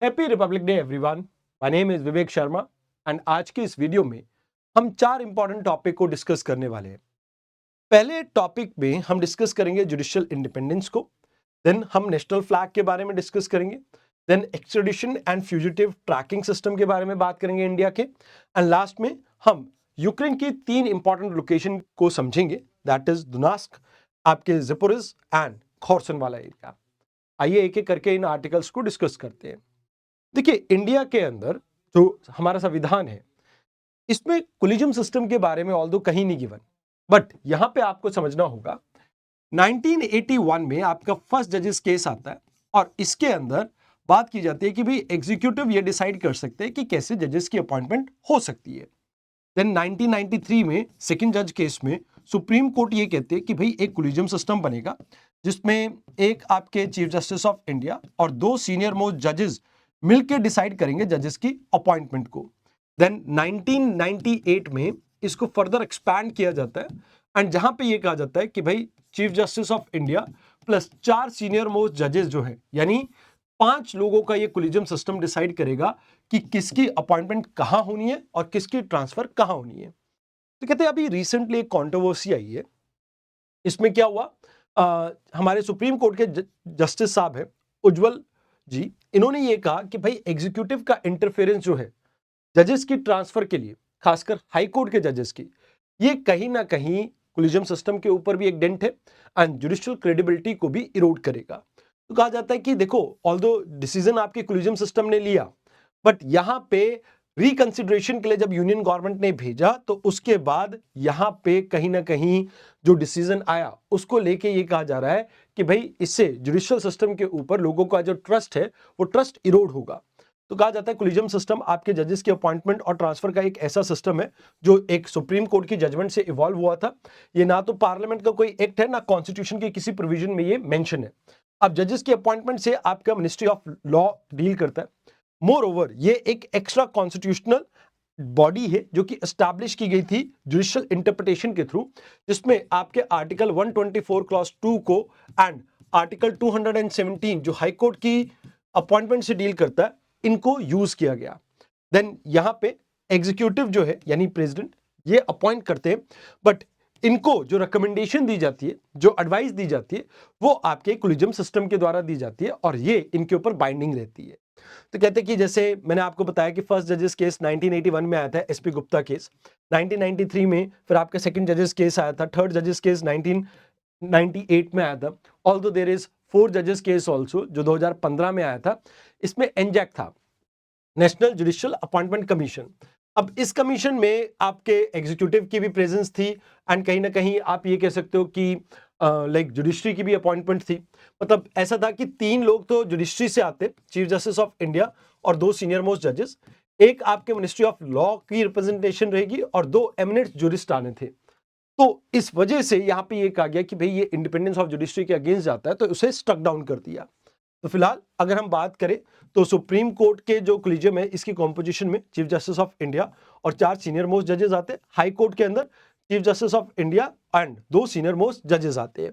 Happy Republic day everyone. My name is Vivek Sharma and आज की इस वीडियो में हम 4 इंपॉर्टेंट टॉपिक को डिस्कस करने वाले हैं। पहले टॉपिक में हम डिस्कस करेंगे जुडिशियल इंडिपेंडेंस को, देन हम नेशनल फ्लैग के बारे में डिस्कस करेंगे, then extradition and fugitive tracking system के बारे में बात करेंगे इंडिया के, एंड लास्ट में हम यूक्रेन की 3 इंपॉर्टेंट लोकेशन को समझेंगे, दैट इज दुनास्क, आपके जिपोरिज एंड खॉर्सन वाला एरिया। आइए एक एक करके इन आर्टिकल्स को डिस्कस करते हैं। देखिए, इंडिया के अंदर जो हमारा संविधान है, इसमें कोलिजियम सिस्टम के बारे में ऑल्दो कहीं नहीं गिवन, बट यहां पे आपको समझना होगा 1981 में आपका फर्स्ट जजेस केस आता है और इसके अंदर बात की जाती है कि भाई एग्जीक्यूटिव ये डिसाइड कर सकते हैं कि कैसे जजेस की अपॉइंटमेंट हो सकती है। देन 1993 में सेकंड जज केस में सुप्रीम कोर्ट ये कहते हैं कि भाई एक कोलिजियम सिस्टम बनेगा जिसमें एक आपके चीफ जस्टिस ऑफ इंडिया और 2 सीनियर मोस्ट जजेस मिलकर डिसाइड करेंगे जजेस की अपॉइंटमेंट को। देन 1998 में इसको फर्दर एक्सपैंड किया जाता है एंड जहां पे ये कहा जाता है कि भाई chief justice of India plus 4 senior most जजेस जो है, यानी 5 लोगों का ये कोलिजियम सिस्टम डिसाइड करेगा कि किसकी अपॉइंटमेंट कहां होनी है और किसकी ट्रांसफर कहां होनी है। तो कहते हैं अभी रिसेंटली एक कंट्रोवर्सी आई है। इसमें क्या हुआ, हमारे सुप्रीम कोर्ट के जस्टिस साहब हैं उज्जवल जी, इन्होंने ये कहा कि भाई एग्जीक्यूटिव का इंटरफेरेंस जो है जजेस की ट्रांसफर के लिए, खासकर हाई कोर्ट के जजेस की, ये कहीं ना कहीं कोलिजियम सिस्टम के ऊपर भी एक डेंट है एंड जुडिशियल क्रेडिबिलिटी को भी इरोड करेगा। तो कहा जाता है कि देखो, ऑल्दो डिसीजन आपके कोलिजियम सिस्टम ने लिया, बट यहां पे रिकंसिडरेशन के लिए जब यूनियन गवर्नमेंट ने भेजा तो उसके बाद यहां पे कहीं ना कहीं जो डिसीजन आया उसको लेके ये कहा जा रहा है कि भाई इससे जुडिशियल सिस्टम के ऊपर लोगों का जो ट्रस्ट है वो ट्रस्ट इरोड होगा। तो कहा जाता है कोलिजियम सिस्टम आपके जजेस की अपॉइंटमेंट और ट्रांसफर का एक ऐसा सिस्टम है जो एक सुप्रीम कोर्ट की जजमेंट से इवॉल्व हुआ था। ये ना तो पार्लियामेंट का कोई एक्ट है, ना कॉन्स्टिट्यूशन के किसी प्रोविजन में ये मेंशन है। अब जजेस की अपॉइंटमेंट से आपका मिनिस्ट्री ऑफ लॉ डील करता है। मोर ओवर ये एक एक्स्ट्रा कॉन्स्टिट्यूशनल बॉडी है जो कि एस्टैब्लिश की गई थी जुडिशियल इंटरप्रिटेशन के थ्रू, जिसमें आपके आर्टिकल 124 क्लॉज 2 को एंड आर्टिकल 217 जो हाई कोर्ट की अपॉइंटमेंट से डील करता है, इनको यूज किया गया। देन यहां पे एग्जीक्यूटिव जो है यानी प्रेसिडेंट ये अपॉइंट करते हैं, बट इनको जो रिकमेंडेशन दी जाती है, जो एडवाइस दी जाती है, वो आपके कोलिजियम सिस्टम के द्वारा दी जाती है और ये इनके ऊपर बाइंडिंग रहती है। तो कहते हैं कि जैसे मैंने आपको बताया कि फर्स्ट जजेस केस 1981 में आया था, एसपी गुप्ता केस। 1993 में फिर आपका सेकंड जजेस केस आया था, थर्ड जजेस केस 1998 में आया था। ऑल्दो देयर इज फोर्थ जजेस केस ऑल्सो जो 2015 में आया था। इसमें एनजैक था, नेशनल जुडिशियल अपॉइंटमेंट कमीशन। अब इस कमीशन में आपके एग्जीक्यूटिव की भी प्रेजेंस थी एंड कहीं ना कहीं आप ये कह सकते हो कि लाइक जुडिशरी की भी अपॉइंटमेंट थी। मतलब ऐसा था कि 3 लोग तो जुडिशरी से आते, चीफ जस्टिस ऑफ इंडिया और 2 सीनियर मोस्ट जजेस, एक आपके मिनिस्ट्री ऑफ लॉ की रिप्रेजेंटेशन रहेगी और 2 एमिनेंट जुरिस्ट आने थे। तो इस वजह से यहां पे ये कहा गया कि भाई ये इंडिपेंडेंस ऑफ जुडिशरी के अगेंस्ट जाता है, तो उसे स्टक डाउन कर दिया। तो फिलहाल अगर हम बात करें तो सुप्रीम कोर्ट के जो कोलिजियम है इसकी कॉम्पोजिशन में चीफ जस्टिस ऑफ इंडिया और 4 सीनियर मोस्ट जजेस आते हैं। हाई कोर्ट के अंदर chief justice of India and 2 senior most जजेस आते हैं।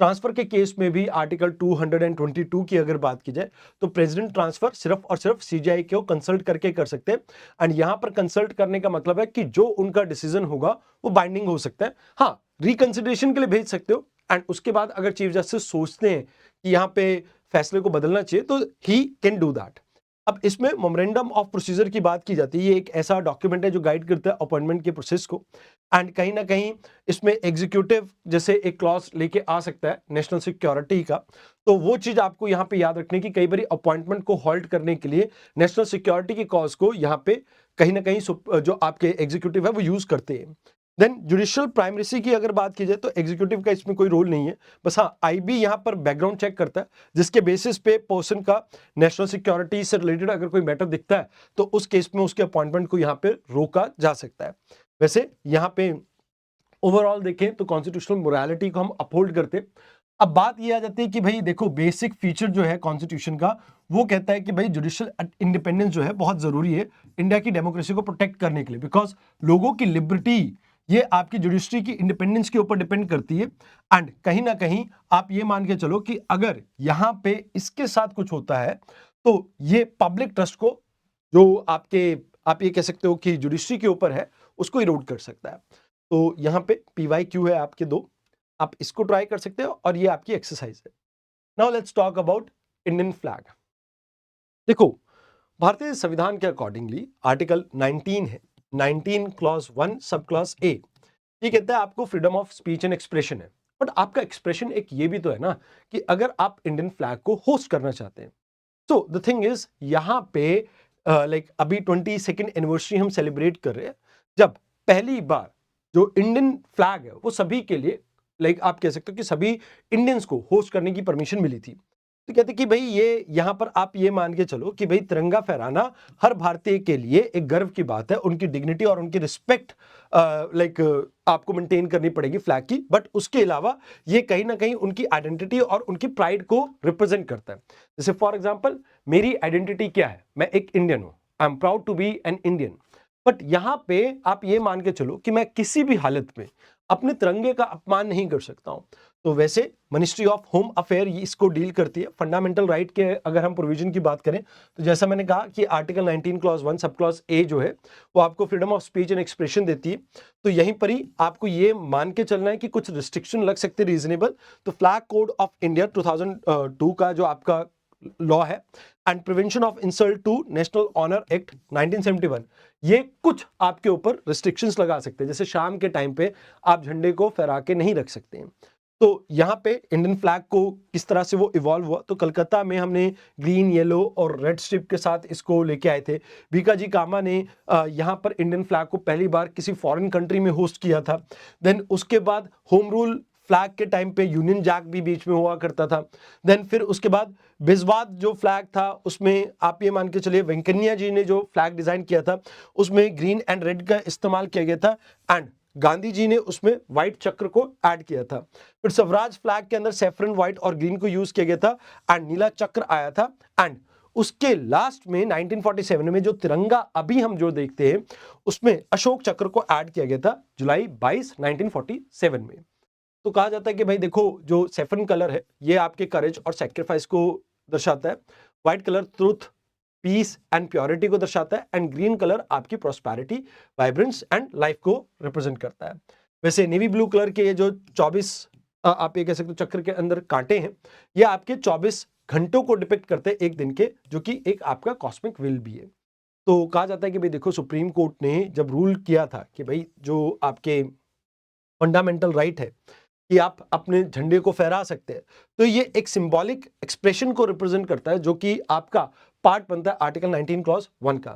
ट्रांसफर के केस में भी आर्टिकल 222 की अगर बात की जाए तो प्रेसिडेंट ट्रांसफर सिर्फ और सिर्फ सीजीआई को कंसल्ट करके कर सकते हैं एंड यहां पर कंसल्ट करने का मतलब है कि जो उनका डिसीजन होगा वो बाइंडिंग हो सकता है। हाँ, रिकंसिडरेशन के लिए भेज सकते हो एंड उसके बाद अगर चीफ जस्टिस सोचते हैं कि यहाँ पे फैसले को बदलना चाहिए तो ही कैन डू दैट। अब इसमें मेमोरेंडम ऑफ प्रोसीजर की बात की जाती है। ये एक ऐसा डॉक्यूमेंट है जो गाइड करता है अपॉइंटमेंट के प्रोसेस को एंड कहीं ना कहीं इसमें एग्जीक्यूटिव जैसे एक क्लॉज लेके आ सकता है नेशनल सिक्योरिटी का। तो वो चीज आपको यहाँ पे याद रखने की, कई बार अपॉइंटमेंट को होल्ड करने के लिए नेशनल सिक्योरिटी की कॉज को यहाँ पे कहीं ना कहीं जो आपके एग्जीक्यूटिव है वो यूज करते हैं। देन जुडिशियल प्राइमेसी की अगर बात की जाए तो एग्जीक्यूटिव का इसमें कोई रोल नहीं है, बस हाँ आईबी यहाँ पर बैकग्राउंड चेक करता है जिसके बेसिस पे पर्सन का नेशनल सिक्योरिटी से रिलेटेड अगर कोई मैटर दिखता है तो उस केस में उसके अपॉइंटमेंट को यहाँ पे रोका जा सकता है। वैसे यहाँ पे ओवरऑल देखें तो कॉन्स्टिट्यूशनल मोरालिटी को हम अपहोल्ड करते हैं। अब बात ये आ जाती है कि भाई देखो, बेसिक फीचर जो है कॉन्स्टिट्यूशन का वो कहता है कि भाई जुडिशियल इंडिपेंडेंस जो है बहुत जरूरी है इंडिया की डेमोक्रेसी को प्रोटेक्ट करने के लिए, बिकॉज लोगों की लिबर्टी ये आपकी जुडिशरी की इंडिपेंडेंस के ऊपर डिपेंड करती है एंड कहीं ना कहीं आप ये मान के चलो कि अगर यहां पे इसके साथ कुछ होता है तो ये पब्लिक ट्रस्ट को जो आप ये कह सकते हो कि जुडिशरी के ऊपर है उसको इरोड कर सकता है। तो यहाँ पे PYQ है आपके 2, आप इसको ट्राई कर सकते हो और ये आपकी एक्सरसाइज है। Now let's talk about Indian flag. देखो, भारतीय संविधान के अकॉर्डिंगली आर्टिकल 19 है, 19 क्लॉज 1 सब क्लॉज ए, ये कहता है आपको freedom of speech and expression है। बट आपका एक्सप्रेशन एक ये भी तो है ना कि अगर आप इंडियन फ्लैग को होस्ट करना चाहते हैं, तो द थिंग इज यहाँ पे लाइक अभी 22nd एनिवर्सरी हम सेलिब्रेट कर रहे हैं, जब पहली बार जो इंडियन फ्लैग है वो सभी के लिए लाइक आप कह सकते हो कि सभी इंडियंस को होस्ट करने की परमिशन मिली थी। तो कहते कि भाई ये यहाँ पर आप ये मान के चलो कि भाई तिरंगा फहराना हर भारतीय के लिए एक गर्व की बात है, उनकी डिग्निटी और उनकी रिस्पेक्ट लाइक आपको मेंटेन करनी पड़ेगी फ्लैग की। बट उसके अलावा ये कहीं ना कहीं उनकी आइडेंटिटी और उनकी प्राइड को रिप्रेजेंट करता है। जैसे फॉर एग्जांपल मेरी आइडेंटिटी क्या है, मैं एक इंडियन हूं, I am proud to be an Indian. But यहां पे आप ये मान के चलो कि मैं किसी भी हालत में अपने तिरंगे का अपमान नहीं कर सकता हूं। तो वैसे मिनिस्ट्री ऑफ होम अफेयर इसको डील करती है। फंडामेंटल राइट के अगर हम प्रोविजन की बात करें तो जैसा मैंने कहा कि article 19 clause 1 sub clause A जो है वो आपको freedom of speech and expression देती है। तो यहीं पर ही आपको ये मान के चलना है कि कुछ रिस्ट्रिक्शन लग सकते हैं रीजनेबल। तो फ्लैग कोड ऑफ इंडिया 2002 का जो आपका लॉ है and prevention of insult to national honour act 1971, ये कुछ आपके ऊपर रिस्ट्रिक्शंस लगा सकते हैं। जैसे शाम के टाइम पे आप झंडे को फहरा के नहीं रख सकते हैं। तो यहाँ पे इंडियन फ्लैग को किस तरह से वो इवॉल्व हुआ, तो कलकत्ता में हमने ग्रीन येलो और रेड स्ट्रिप के साथ इसको लेके आए थे। भीकाजी कामा ने यहाँ पर इंडियन फ्लैग को पहली बार किसी फॉरेन कंट्री में होस्ट किया था। देन उसके बाद होम रूल फ्लैग के टाइम पे यूनियन जैक भी बीच में हुआ करता था। देन फिर उसके बाद बिस्वाद जो फ्लैग था उसमें आप ये मान के चलिए वेंकैया जी ने जो फ्लैग डिजाइन किया था उसमें ग्रीन एंड रेड का इस्तेमाल किया गया था एंड गांधी जी ने उसमें व्हाइट चक्र को ऐड किया था। फिर स्वराज फ्लैग के अंदर सैफरन व्हाइट और ग्रीन को यूज किया गया था एंड नीला चक्र आया था। एंड उसके लास्ट में 1947 में जो तिरंगा अभी हम जो देखते हैं उसमें अशोक चक्र को ऐड किया गया था जुलाई 22 1947 में। तो कहा जाता है कि भाई देखो जो सैफरन कलर है ये आपके करेज और सैक्रिफाइस को दर्शाता है, white colour truth peace and purity को दर्शाता है एंड ग्रीन कलर आपकी प्रॉस्पेरिटी वाइब्रेंस एंड लाइफ को रिप्रेजेंट करता है। वैसे नेवी ब्लू कलर के ये जो 24 आप ये कह सकते हो चक्र के अंदर कांटे हैं, ये आपके 24 घंटों को डिपिक्ट करते हैं एक दिन के, जो कि एक आपका कॉस्मिक विल भी है। तो कहा जाता है कि भाई देखो सुप्रीम कोर्ट ने जब रूल किया था कि भाई जो आपके फंडामेंटल राइट है कि आप अपने झंडे को फहरा सकते हैं, तो ये एक सिंबॉलिक एक्सप्रेशन को रिप्रेजेंट करता है जो कि आपका पार्ट बनता है आर्टिकल 19 क्लॉज 1 का।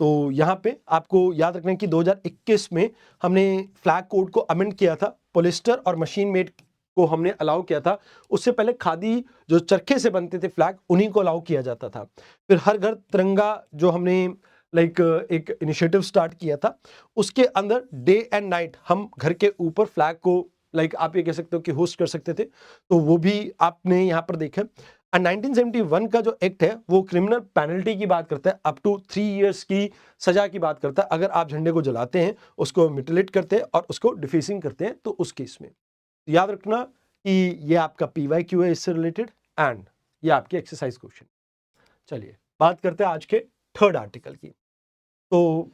तो यहाँ पे आपको याद रखना है कि 2021 में हमने फ्लैग कोड को अमेंड किया था, पॉलिस्टर और मशीन मेड को हमने अलाउ किया था। उससे पहले खादी जो चरखे से बनते थे फ्लैग उन्हीं को अलाउ किया जाता था। फिर हर घर तिरंगा जो हमने लाइक एक इनिशिएटिव स्टार्ट किया था, उसके अंदर डे एंड नाइट हम घर के ऊपर फ्लैग को लाइक आप ये कह सकते हो कि होस्ट कर सकते थे। तो वो भी आपने यहाँ पर देखा। एंड 1971 का जो एक्ट है वो क्रिमिनल पेनल्टी की बात करता है, अप टू 3 इयर्स की सजा की बात करता है अगर आप झंडे को जलाते हैं, उसको म्यूटिलेट करते हैं और उसको डिफेसिंग करते हैं तो उस केस में। तो याद रखना कि ये आपका PYQ है इससे रिलेटेड एंड ये आपके एक्सरसाइज क्वेश्चन। चलिए बात करते हैं आज के थर्ड आर्टिकल की। तो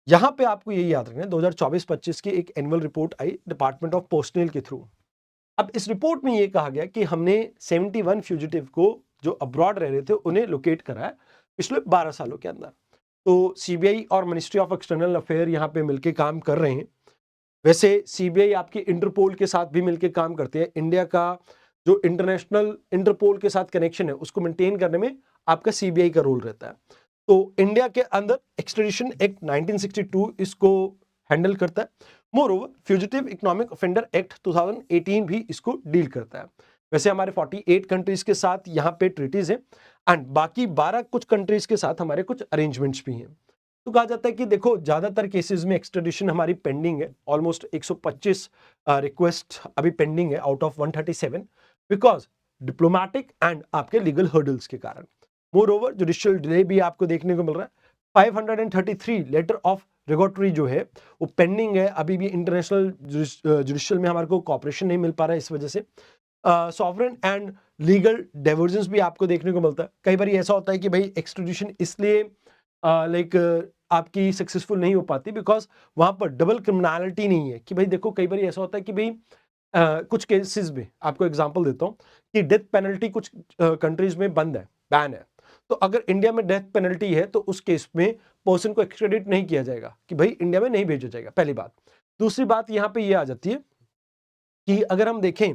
यहां पे आपको यही याद रखना है 2024-25 की एक annual report I department of personal के थ्रू। अब इस रिपोर्ट में ये कहा गया कि हमने 71 फ्यूजिटिव को जो अब्रॉड रह रहे थे उन्हें लोकेट करा है पिछले 12 सालों के अंदर। तो CBI और मिनिस्ट्री ऑफ एक्सटर्नल अफेयर यहाँ पे मिलके काम कर रहे हैं। वैसे CBI आपके इंटरपोल के साथ भी मिलके काम करते हैं। इंडिया का जो इंटरनेशनल इंटरपोल के साथ कनेक्शन है उसको मेंटेन करने में आपका CBI का रोल रहता है। तो इंडिया के अंदर एक्सट्रेडिशन एक्ट 1962 इसको हैंडल करता है। Moreover fugitive economic offender act 2018 भी इसको डील करता है। वैसे हमारे 48 कंट्रीज के साथ यहाँ पे ट्रीटीज हैं एंड बाकी 12 कुछ कंट्रीज के साथ हमारे कुछ अरेंजमेंट्स भी हैं। तो कहा जाता है कि देखो ज्यादातर केसेस में एक्सट्रेडिशन हमारी पेंडिंग है, ऑलमोस्ट 125 रिक्वेस्ट अभी पेंडिंग है out of 137 because diplomatic and आपके लीगल हर्डल्स के कारण। मोर ओवर जुडिशियल डिले भी आपको देखने को मिल रहा है। 533 लेटर ऑफ रेगोटरी जो है वो पेंडिंग है, अभी भी इंटरनेशनल जुडिशियल में हमारे को कॉपरेशन नहीं मिल पा रहा है इस वजह से। सॉवरेन एंड लीगल डाइवर्जेंस भी आपको देखने को मिलता है। कई बार ऐसा होता है कि भाई एक्सट्रेडिशन इसलिए लाइक आपकी सक्सेसफुल नहीं हो पाती बिकॉज वहां पर डबल क्रिमिनलिटी नहीं है। कि भाई देखो कई बार ऐसा होता है कि भाई कुछ केसेस में आपको एग्जांपल देता हूं कि डेथ पेनल्टी कुछ कंट्रीज में बंद है, बैन है। तो अगर इंडिया में डेथ पेनल्टी है तो उस केस में पर्सन को एक्सट्रेडिट नहीं किया जाएगा कि भाई इंडिया में नहीं भेजा जाएगा, पहली बात। दूसरी बात यहां पे ये आ जाती है कि अगर हम देखें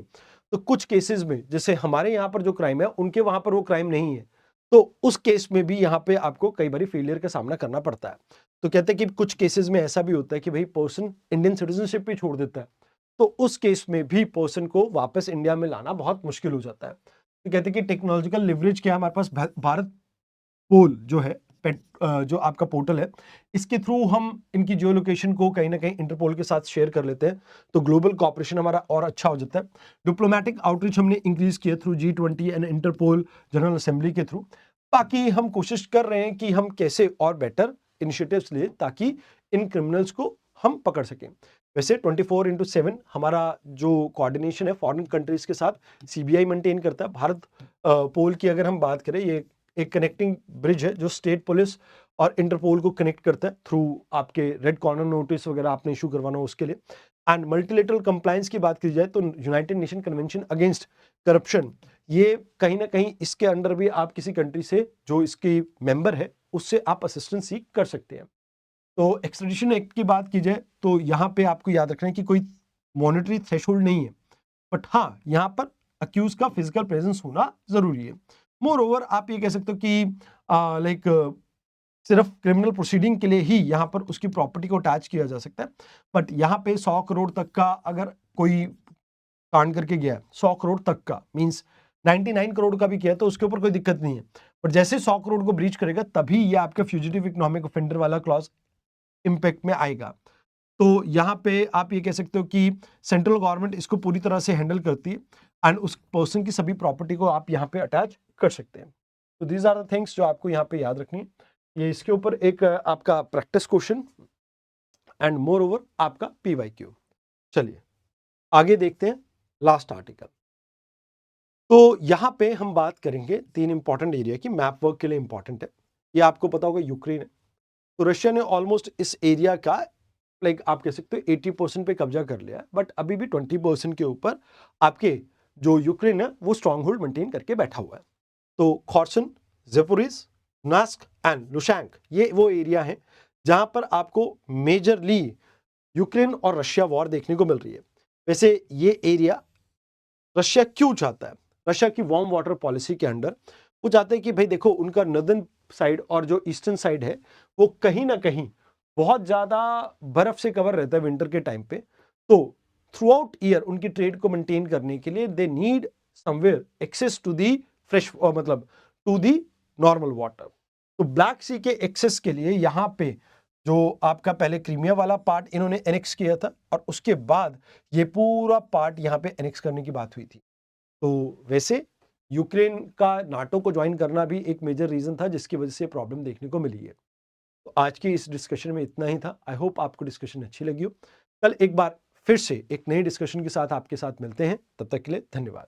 तो कुछ केसेस में जैसे हमारे यहाँ पर जो क्राइम है उनके वहां पर वो क्राइम नहीं है, तो उस केस में भी यहाँ पे आपको कई बार फेलियर का सामना करना पड़ता है। तो कहते हैं कि कुछ केसेस में ऐसा भी होता है कि भाई पर्सन इंडियन सिटीजनशिप भी छोड़ देता है, तो उस केस में भी पर्सन को वापस इंडिया में लाना बहुत मुश्किल हो जाता है। तो कहते हैं कि टेक्नोलॉजिकल लिवरेज क्या है हमारे पास, भारत पोल जो है जो आपका पोर्टल है, इसके थ्रू हम इनकी जियो लोकेशन को कहीं ना कहीं इंटरपोल के साथ शेयर कर लेते हैं, तो ग्लोबल कॉपरेशन हमारा और अच्छा हो जाता है। डिप्लोमेटिक आउटरीच हमने इंक्रीज किया through G20 and Interpol general assembly के थ्रू। बाकी हम कोशिश कर रहे हैं कि हम कैसे और बेटर इनिशिएटिव्स ले ताकि इन क्रिमिनल्स को हम पकड़ सकें। वैसे 24/7 हमारा जो कोऑर्डिनेशन है फॉरेन कंट्रीज के साथ CBI मेंटेन करता है। भारत पोल की अगर हम बात करें, ये एक कनेक्टिंग ब्रिज है जो स्टेट पुलिस और इंटरपोल को कनेक्ट करता है थ्रू आपके रेड कॉर्नर नोटिस वगैरह आपने इशू करवाना हो उसके लिए। एंड मल्टीलेटरल कंप्लायंस की बात की जाए तो United nation convention against corruption, ये कहीं ना कहीं इसके अंडर भी आप किसी कंट्री से जो इसकी मेंबर है उससे आप असिस्टेंस सीख कर सकते हैं। तो एक्स्ट्रेडिशन एक्ट की बात की जाए तो यहाँ पे आपको याद रखना है कि कोई मॉनेटरी थ्रेशोल्ड नहीं है, बट हाँ यहाँ पर अक्यूज का फिजिकल प्रेजेंस होना जरूरी है। मोर ओवर आप ये कह सकते हो कि लाइक सिर्फ क्रिमिनल प्रोसीडिंग के लिए ही यहाँ पर उसकी प्रॉपर्टी को अटैच किया जा सकता है, बट यहाँ पे 100 करोड़ तक का अगर कोई कांड करके गया है, 100 करोड़ तक का मींस 99 करोड़ का भी किया तो उसके ऊपर कोई दिक्कत नहीं है, बट जैसे 100 करोड़ को ब्रीच करेगा तभी ये आपका फ्यूजिटिव इकोनॉमिक ऑफेंडर वाला क्लॉज इंपैक्ट में आएगा। तो यहाँ पे आप ये कह सकते हो कि सेंट्रल गवर्नमेंट इसको पूरी तरह से हैंडल करती है एंड उस पर्सन की सभी प्रॉपर्टी को आप यहाँ पे अटैच कर सकते हैं। तो दीज आर द थिंग्स जो आपको यहाँ पे याद रखनी है। ये इसके ऊपर एक आपका practice question and more over आपका PYQ। चलिए आगे देखते हैं लास्ट आर्टिकल। तो यहाँ पे हम बात करेंगे 3 इंपॉर्टेंट एरिया की, मैप वर्क के लिए इंपॉर्टेंट है। ये आपको पता होगा यूक्रेन है, तो रशिया ने ऑलमोस्ट इस एरिया का लाइक आप कह सकते हो 80% पे कब्जा कर लिया है, बट अभी भी 20% के ऊपर आपके जो यूक्रेन है वो स्ट्रॉन्ग होल्ड मेंटेन करके बैठा हुआ है। तो खॉर्सन, ज़ेपोरिज, नास्क एंड लुशैंक ये वो एरिया है जहां पर आपको मेजरली यूक्रेन और रशिया वॉर देखने को मिल रही है। वैसे ये एरिया रशिया क्यों चाहता है, रशिया की वार्म वाटर पॉलिसी के अंडर वो चाहते हैं कि भाई देखो उनका नॉर्दर्न साइड और जो ईस्टर्न साइड है वो कहीं ना कहीं बहुत ज्यादा बर्फ से कवर रहता है विंटर के टाइम पे, तो थ्रू आउट ईयर उनकी ट्रेड को मेंटेन करने के लिए they need somewhere access to the fresh मतलब टू दी नॉर्मल वाटर। तो ब्लैक सी के एक्सेस के लिए यहाँ पे जो आपका पहले क्रीमिया वाला पार्ट इन्होंने एनेक्स किया था और उसके बाद ये पूरा पार्ट यहाँ पे एनेक्स करने की बात हुई थी। तो वैसे यूक्रेन का नाटो को ज्वाइन करना भी एक मेजर रीजन था जिसकी वजह से प्रॉब्लम देखने को मिली है। तो आज की इस डिस्कशन में इतना ही था। आई होप आपको डिस्कशन अच्छी लगी हो। कल एक बार फिर से एक नई डिस्कशन के साथ आपके साथ मिलते हैं, तब तक के लिए धन्यवाद।